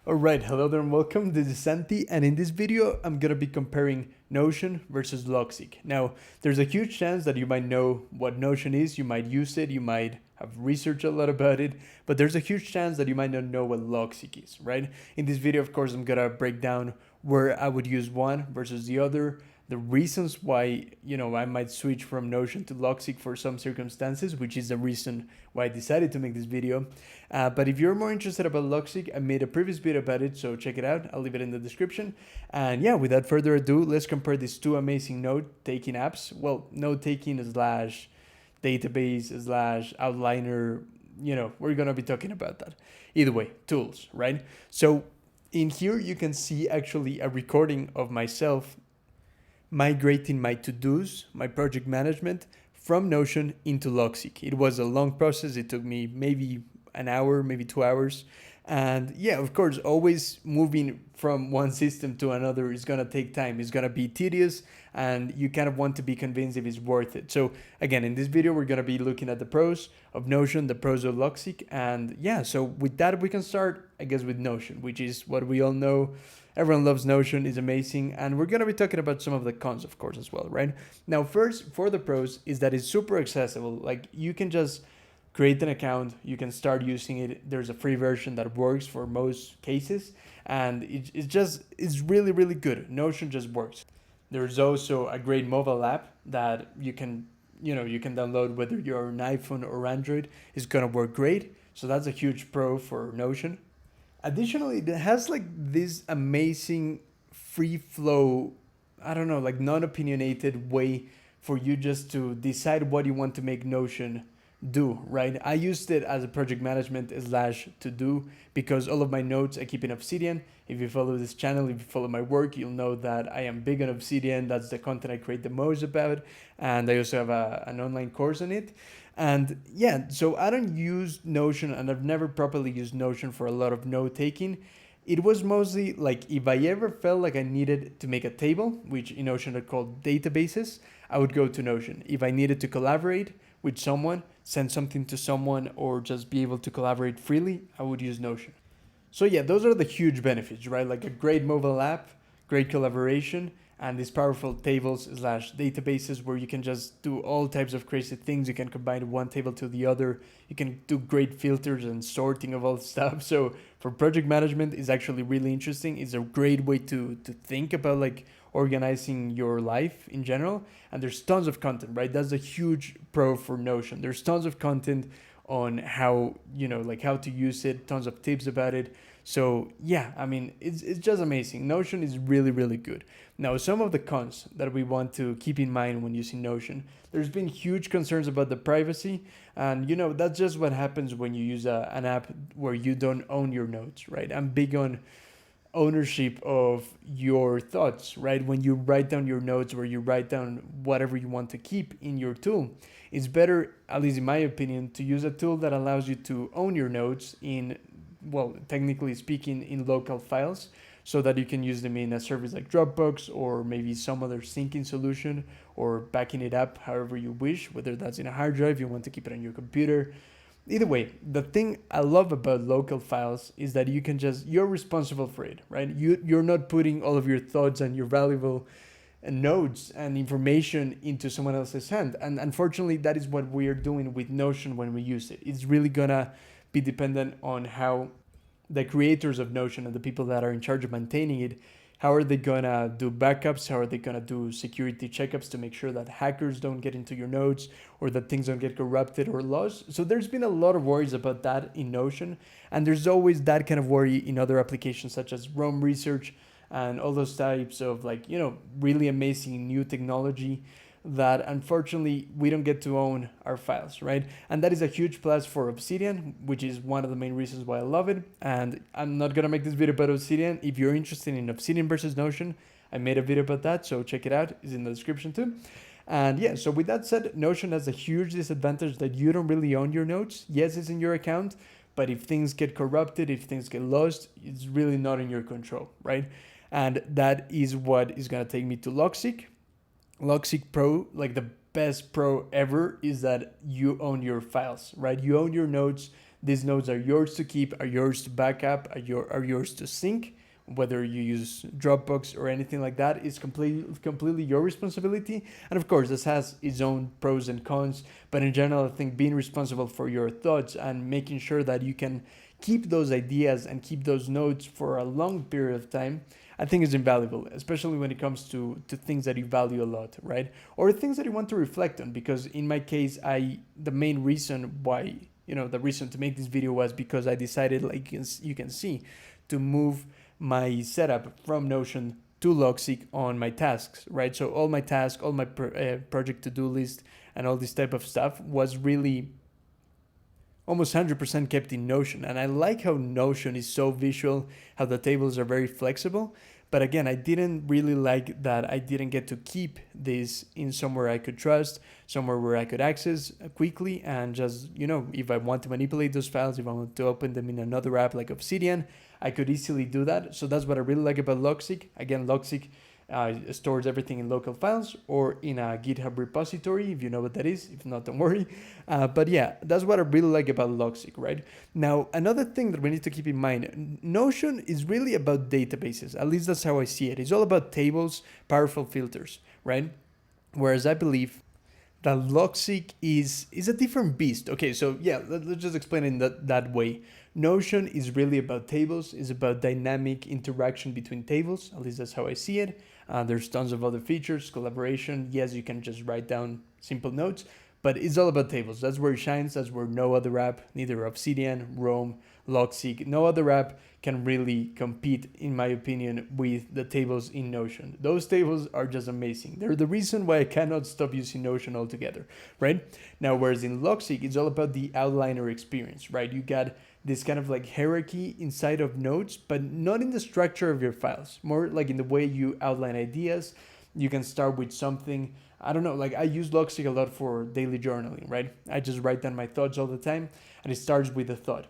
Alright, hello there and welcome. This is Santi, and in this video I'm gonna be comparing Notion versus Logseq. Now, there's a huge chance that you might know what Notion is, you might use it, you might have researched a lot about it, but there's a huge chance that you might not know what Logseq is, right? In this video, of course, I'm gonna break down where I would use one versus the other, the reasons why I might switch from Notion to Logseq for some circumstances, which is the reason why I decided to make this video. But if you're more interested about Logseq, I made a previous video about it, so check it out. I'll leave it in the description. And yeah, without further ado, let's compare these two amazing note-taking apps. Well, note-taking slash database slash outliner. We're gonna be talking about that. Either way, tools, right? So in here you can see actually a recording of myself migrating my to-dos, my project management from Notion into Logseq. It was a long process. It took me maybe an hour, maybe 2 hours. And yeah, of course, always moving from one system to another is going to take time. It's going to be tedious, and you kind of want to be convinced if it's worth it. So again, in this video, we're going to be looking at the pros of Notion, the pros of Logseq. And yeah, so with that, we can start, I guess, with Notion, which is what we all know. Everyone loves Notion, is amazing, and we're going to be talking about some of the cons, of course, as well, right? Now, first, for the pros, is that it's super accessible. Like, you can just create an account, you can start using it. There's a free version that works for most cases, and it's really, really good. Notion just works. There's also a great mobile app that you can download, whether you're an iPhone or Android. It's going to work great. So that's a huge pro for Notion. Additionally, it has like this amazing free flow, I don't know, like non-opinionated way for you just to decide what you want to make Notion do, right? I used it as a project management slash to do because all of my notes I keep in Obsidian. If you follow this channel, if you follow my work, you'll know that I am big on Obsidian. That's the content I create the most about. And I also have an online course on it. And yeah, so I don't use Notion, and I've never properly used Notion for a lot of note taking. It was mostly like if I ever felt like I needed to make a table, which in Notion are called databases, I would go to Notion. If I needed to collaborate with someone, send something to someone, or just be able to collaborate freely, I would use Notion. So yeah, those are the huge benefits, right? Like a great mobile app, great collaboration, and these powerful tables slash databases where you can just do all types of crazy things. You can combine one table to the other. You can do great filters and sorting of all stuff. So for project management, it's actually really interesting. It's a great way to think about like organizing your life in general. And there's tons of content, right? That's a huge pro for Notion. There's tons of content on how, like how to use it, tons of tips about it. So yeah, I mean, it's just amazing. Notion is really, really good. Now, some of the cons that we want to keep in mind when using Notion. There's been huge concerns about the privacy, and that's just what happens when you use an app where you don't own your notes, right? I'm big on ownership of your thoughts, right? When you write down your notes, where you write down whatever you want to keep in your tool, it's better, at least in my opinion, to use a tool that allows you to own your notes in, well, technically speaking, in local files, so that you can use them in a service like Dropbox or maybe some other syncing solution, or backing it up however you wish, whether that's in a hard drive, you want to keep it on your computer. Either way, the thing I love about local files is that you're responsible for it, right? You're not putting all of your thoughts and your valuable notes and information into someone else's hand. And unfortunately, that is what we are doing with Notion when we use it. It's really gonna be dependent on how the creators of Notion and the people that are in charge of maintaining it, how are they gonna do backups? How are they gonna do security checkups to make sure that hackers don't get into your notes or that things don't get corrupted or lost? So there's been a lot of worries about that in Notion, and there's always that kind of worry in other applications such as Roam Research and all those types of really amazing new technology that unfortunately we don't get to own our files, right? And that is a huge plus for Obsidian, which is one of the main reasons why I love it. And I'm not gonna make this video about Obsidian. If you're interested in Obsidian versus Notion, I made a video about that, so check it out. It's in the description too. And yeah, so with that said, Notion has a huge disadvantage that you don't really own your notes. Yes, it's in your account, but if things get corrupted, if things get lost, it's really not in your control, right? And that is what is gonna take me to Logseq. Logseq Pro, like the best pro ever, is that you own your files, right? You own your notes. These nodes are yours to keep, are yours to backup, are yours to sync. Whether you use Dropbox or anything like that is completely your responsibility. And of course, this has its own pros and cons. But in general, I think being responsible for your thoughts and making sure that you can keep those ideas and keep those notes for a long period of time, I think is invaluable, especially when it comes to things that you value a lot, right? Or things that you want to reflect on. Because in my case, the main reason why, the reason to make this video was because I decided, like you can see, to move my setup from Notion to Logseq on my tasks, right? So all my tasks, all my project to-do list, and all this type of stuff was really almost 100% kept in Notion. And I like how Notion is so visual, how the tables are very flexible. But again, I didn't really like that I didn't get to keep this in somewhere I could trust, somewhere where I could access quickly, and just, if I want to manipulate those files, if I want to open them in another app like Obsidian, I could easily do that. So that's what I really like about Logseq. Again, Logseq stores everything in local files or in a GitHub repository, if you know what that is. If not, don't worry. But yeah, that's what I really like about Logseq, right? Now, another thing that we need to keep in mind, Notion is really about databases. At least that's how I see it. It's all about tables, powerful filters, right? Whereas I believe that Logseq is a different beast. Okay, so yeah, let's just explain it in that way. Notion is really about tables, is about dynamic interaction between tables. At least that's how I see it. There's tons of other features, collaboration. Yes, you can just write down simple notes, but it's all about tables. That's where it shines. That's where no other app, neither Obsidian, Rome, Logseq, no other app can really compete, in my opinion, with the tables in Notion. Those tables are just amazing. They're the reason why I cannot stop using Notion altogether, right? Now, whereas in Logseq, it's all about the outliner experience, right? You got this kind of like hierarchy inside of notes, but not in the structure of your files, more like in the way you outline ideas. You can start with something, I don't know, like I use Logseq a lot for daily journaling, right? I just write down my thoughts all the time, and it starts with a thought.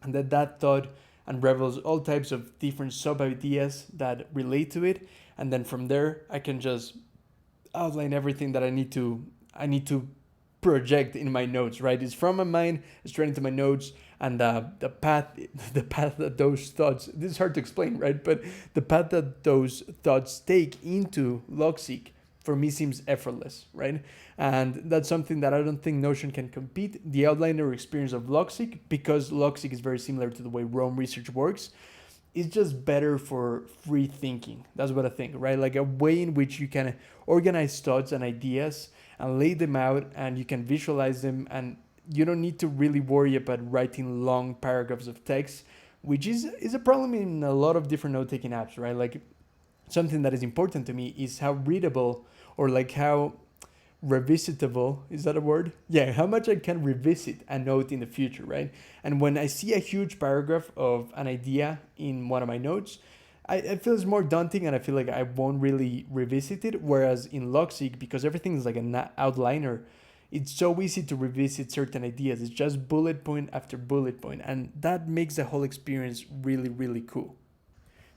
And then that thought unravels all types of different sub-ideas that relate to it. And then from there, I can just outline everything that I need to project in my notes, right? It's from my mind straight into my notes, and the path that those thoughts, this is hard to explain, right? But the path that those thoughts take into Logseq for me seems effortless, right? And that's something that I don't think Notion can compete. The outliner experience of Logseq, because Logseq is very similar to the way Rome research works, it's just better for free thinking. That's what I think, right? Like a way in which you can organize thoughts and ideas and lay them out, and you can visualize them, and you don't need to really worry about writing long paragraphs of text, which is a problem in a lot of different note-taking apps, right? Like something that is important to me is how readable, or like how revisitable, is that a word? Yeah, how much I can revisit a note in the future, right? And when I see a huge paragraph of an idea in one of my notes, I feel it's more daunting, and I feel like I won't really revisit it. Whereas in Logseq, because everything is like an outliner, it's so easy to revisit certain ideas. It's just bullet point after bullet point, and that makes the whole experience really, really cool.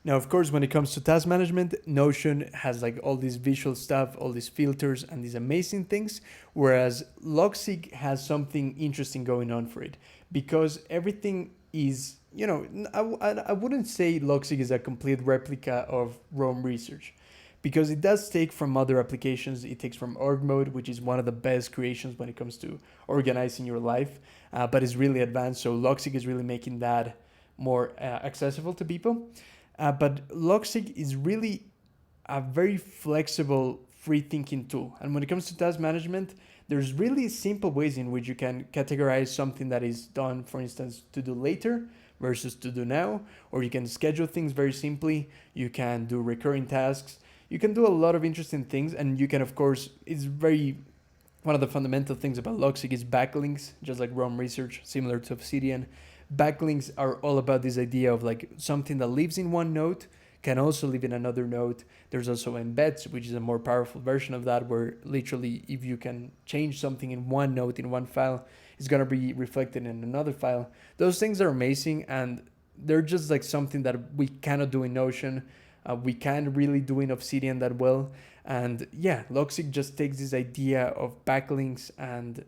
Now, of course, when it comes to task management, Notion has like all this visual stuff, all these filters and these amazing things, whereas Logseq has something interesting going on for it, because everything is, I wouldn't say Logseq is a complete replica of Rome research, because it does take from other applications. It takes from org mode, which is one of the best creations when it comes to organizing your life, but it's really advanced. So Logseq is really making that more accessible to people. But Logseq is really a very flexible, free thinking tool. And when it comes to task management, there's really simple ways in which you can categorize something that is done, for instance, to do later versus to do now, or you can schedule things very simply. You can do recurring tasks. You can do a lot of interesting things, and you can, of course, one of the fundamental things about Logseq is backlinks, just like Rome research, similar to Obsidian. Backlinks are all about this idea of like something that lives in one node can also live in another node. There's also embeds, which is a more powerful version of that, where literally if you can change something in one node, in one file, it's going to be reflected in another file. Those things are amazing, and they're just like something that we cannot do in Notion. We can't really do in Obsidian that well. And yeah, Logseq just takes this idea of backlinks and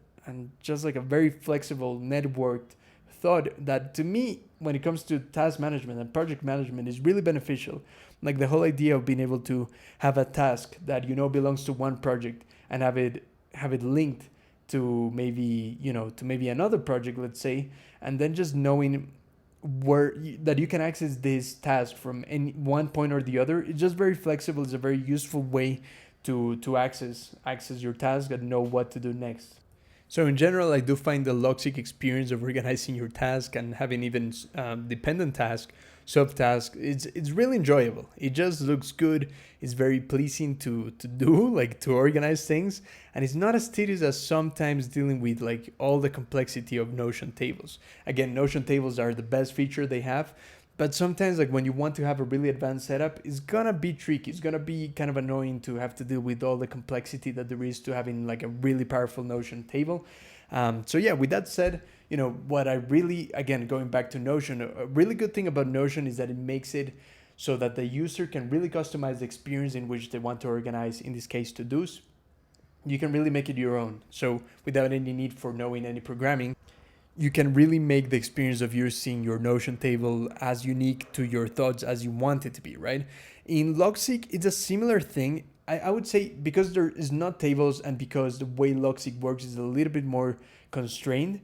just like a very flexible, networked thought that to me, when it comes to task management and project management, is really beneficial. Like the whole idea of being able to have a task that belongs to one project and have it linked to maybe to maybe another project, let's say, and then just knowing that you can access this task from any one point or the other. It's just very flexible. It's a very useful way to access your task and know what to do next. So in general, I do find the Logseq experience of organizing your task and having even dependent task, subtask, it's really enjoyable. It just looks good. It's very pleasing to do, like to organize things. And it's not as tedious as sometimes dealing with like all the complexity of Notion tables. Again, Notion tables are the best feature they have. But sometimes, like when you want to have a really advanced setup, it's gonna be tricky. It's gonna be kind of annoying to have to deal with all the complexity that there is to having like a really powerful Notion table. So yeah, with that said, what I really, again, going back to Notion, a really good thing about Notion is that it makes it so that the user can really customize the experience in which they want to organize, in this case, to-dos. You can really make it your own. So without any need for knowing any programming, you can really make the experience of using your Notion table as unique to your thoughts as you want it to be, right? In Logseq, it's a similar thing. I would say because there is not tables and because the way Logseq works is a little bit more constrained,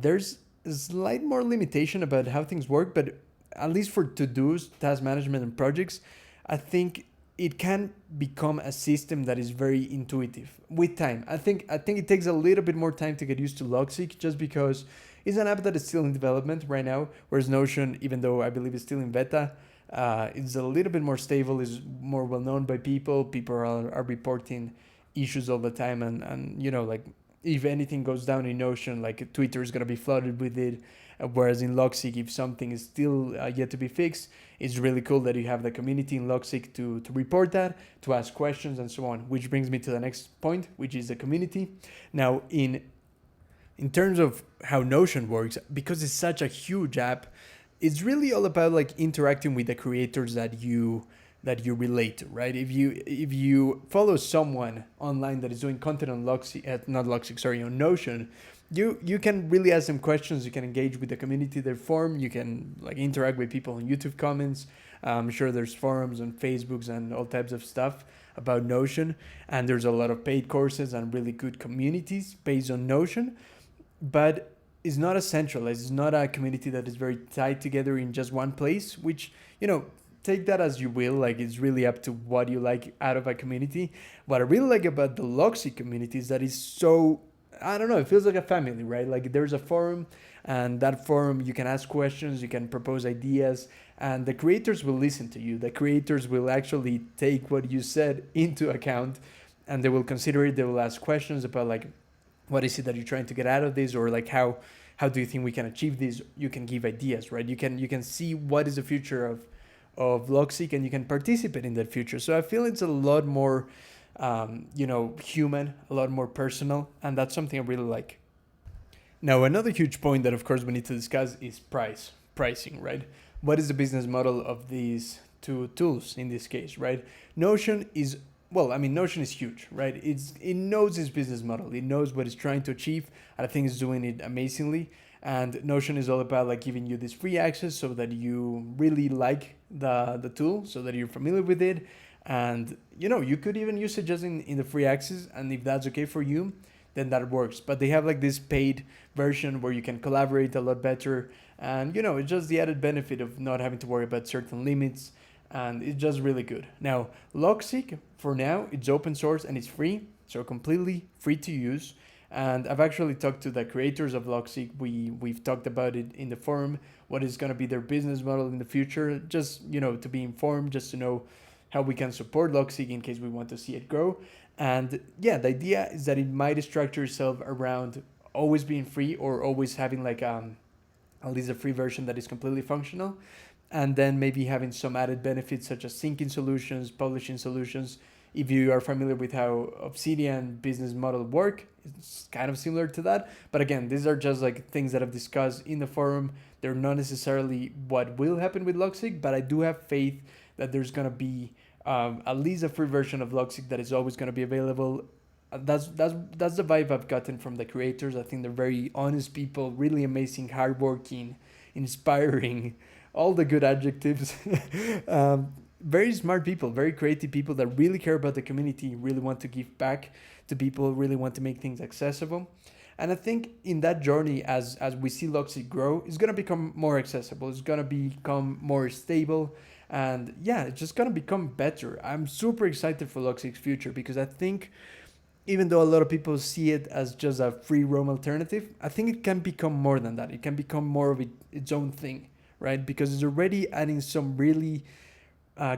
there's a slight more limitation about how things work, but at least for to-dos, task management, and projects, I think it can become a system that is very intuitive with time. I think it takes a little bit more time to get used to Logseq just because it's an app that is still in development right now, whereas Notion, even though I believe it's still in beta, it's a little bit more stable, is more well known by people. People are reporting issues all the time, and like if anything goes down in Notion, like Twitter is gonna be flooded with it. Whereas in Logseq, if something is still yet to be fixed, it's really cool that you have the community in Logseq to report that, to ask questions, and so on. Which brings me to the next point, which is the community. Now, in terms of how Notion works, because it's such a huge app, it's really all about like interacting with the creators that you relate to, right? If you follow someone online that is doing content on on Notion, you can really ask them questions. You can engage with the community they form. You can like interact with people on YouTube comments. I'm sure there's forums on Facebooks and all types of stuff about Notion. And there's a lot of paid courses and really good communities based on Notion. But it's not as centralized. It's not a community that is very tied together in just one place, which, take that as you will. Like, it's really up to what you like out of a community. What I really like about the Logseq community is that it's so, I don't know, it feels like a family, right? Like there's a forum, and that forum you can ask questions, you can propose ideas, and the creators will listen to you. The creators will actually take what you said into account, and they will consider it. They will ask questions about like, what is it that you're trying to get out of this, or like how do you think we can achieve this? You can give ideas, right? You can see what is the future of Logseq, and you can participate in that future. So I feel it's a lot more human, a lot more personal, and that's something I really like. Now, another huge point that of course we need to discuss is pricing, right? What is the business model of these two tools in this case, right? Notion is huge, right? It knows its business model. It knows what it's trying to achieve, and I think it's doing it amazingly. And Notion is all about like giving you this free access so that you really like the tool, so that you're familiar with it. And you could even use it just in the free access, and if that's okay for you, then that works. But they have like this paid version where you can collaborate a lot better, and it's just the added benefit of not having to worry about certain limits, and it's just really good. Now, Logseq, for now, it's open source and it's free, so completely free to use. And I've actually talked to the creators of Logseq. We've talked about it in the forum, what is going to be their business model in the future, just to be informed, just to know how we can support Logseq in case we want to see it grow. And yeah, the idea is that it might structure itself around always being free, or always having like at least a free version that is completely functional, and then maybe having some added benefits such as syncing solutions, publishing solutions. If you are familiar with how Obsidian business model work, it's kind of similar to that. But again, these are just like things that I've discussed in the forum. They're not necessarily what will happen with Logseq, but I do have faith that there's going to be at least a free version of Logseq that is always going to be available, That's the vibe I've gotten from the creators. I think they're very honest people, really amazing, hardworking, inspiring, all the good adjectives. Very smart people, very creative people that really care about the community, really want to give back to people, really want to make things accessible. And I think in that journey, as we see Logseq grow, it's gonna become more accessible. It's gonna become more stable, and yeah, it's just gonna become better. I'm super excited for Logseq's future because I think even though a lot of people see it as just a free roam alternative, I think it can become more than that. It can become more of its own thing, right? Because it's already adding some really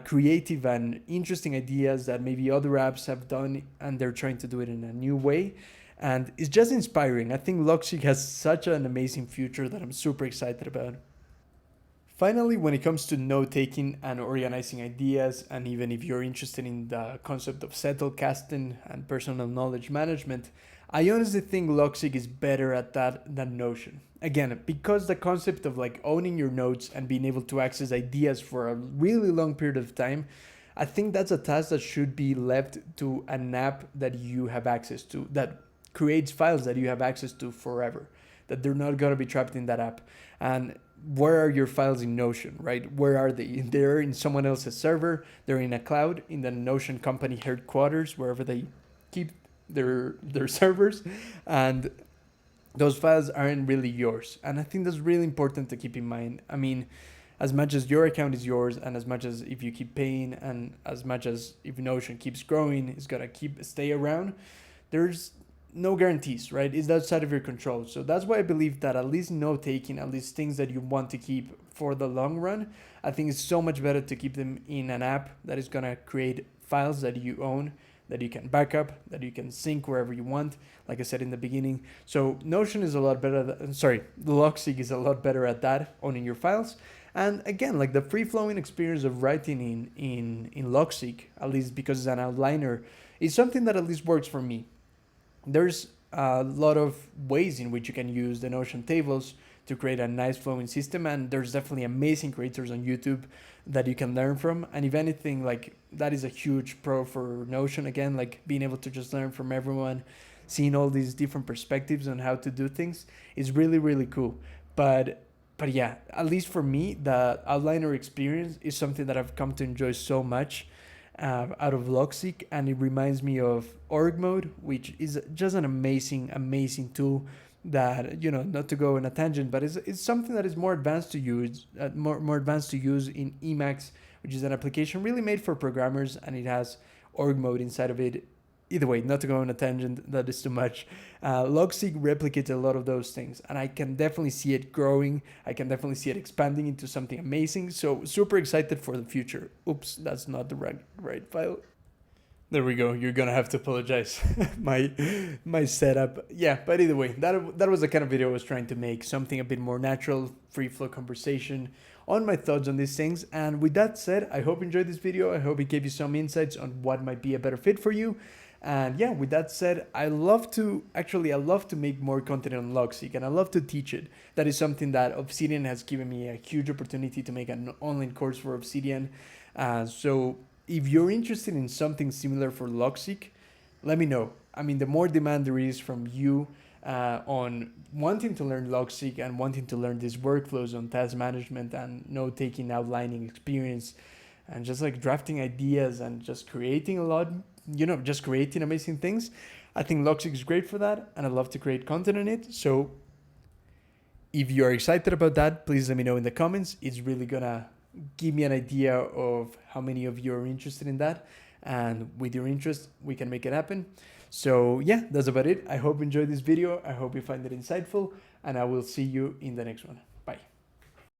creative and interesting ideas that maybe other apps have done, and they're trying to do it in a new way. And it's just inspiring. I think Logseq has such an amazing future that I'm super excited about. Finally, when it comes to note taking and organizing ideas, and even if you're interested in the concept of settle casting and personal knowledge management, I honestly think Logseq is better at that than Notion. Again, because the concept of like owning your notes and being able to access ideas for a really long period of time, I think that's a task that should be left to an app that you have access to, that creates files that you have access to forever, that they're not going to be trapped in that app. And where are your files in Notion, right? Where are they? They're in someone else's server, they're in a cloud, in the Notion company headquarters, wherever they keep their servers, and those files aren't really yours. And I think that's really important to keep in mind. I mean, as much as your account is yours, and as much as if you keep paying, and as much as if Notion keeps growing, it's gonna stay around, there's no guarantees, right? It's outside of your control. So that's why I believe that at least note taking, at least things that you want to keep for the long run, I think it's so much better to keep them in an app that is gonna create files that you own, that you can back up, that you can sync wherever you want, like I said in the beginning. So Notion is a lot better, Logseq is a lot better at that, owning your files. And again, like the free-flowing experience of writing in Logseq, at least because it's an outliner, is something that at least works for me. There's a lot of ways in which you can use the Notion tables to create a nice flowing system, and there's definitely amazing creators on YouTube that you can learn from. And if anything, like that is a huge pro for Notion, again, like being able to just learn from everyone, seeing all these different perspectives on how to do things is really, really cool. But yeah, at least for me, the outliner experience is something that I've come to enjoy so much out of Logseq, and it reminds me of org mode, which is just an amazing tool that, you know, not to go on a tangent, but it's something that is more advanced to use, more advanced to use in Emacs, which is an application really made for programmers, and it has org mode inside of it. Either way, not to go on a tangent, that is too much. Logseq replicates a lot of those things, and I can definitely see it growing. I can definitely see it expanding into something amazing. So super excited for the future. Oops, that's not the right file. There we go. You're gonna have to apologize. my setup. Yeah, but either way, that was the kind of video I was trying to make. Something a bit more natural, free flow conversation on my thoughts on these things. And with that said, I hope you enjoyed this video. I hope it gave you some insights on what might be a better fit for you. And yeah, with that said, I love to make more content on Logseq, and I love to teach it. That is something that Obsidian has given me a huge opportunity to make an online course for Obsidian. So if you're interested in something similar for Logseq, let me know. I mean, the more demand there is from you on wanting to learn Logseq and wanting to learn these workflows on task management and note-taking, outlining experience, and just like drafting ideas and just creating a lot, just creating amazing things, I think Logseq is great for that, and I love to create content on it. So if you're excited about that, please let me know in the comments. It's really gonna give me an idea of how many of you are interested in that, and with your interest, we can make it happen. So yeah, that's about it. I hope you enjoyed this video. I hope you find it insightful, and I will see you in the next one.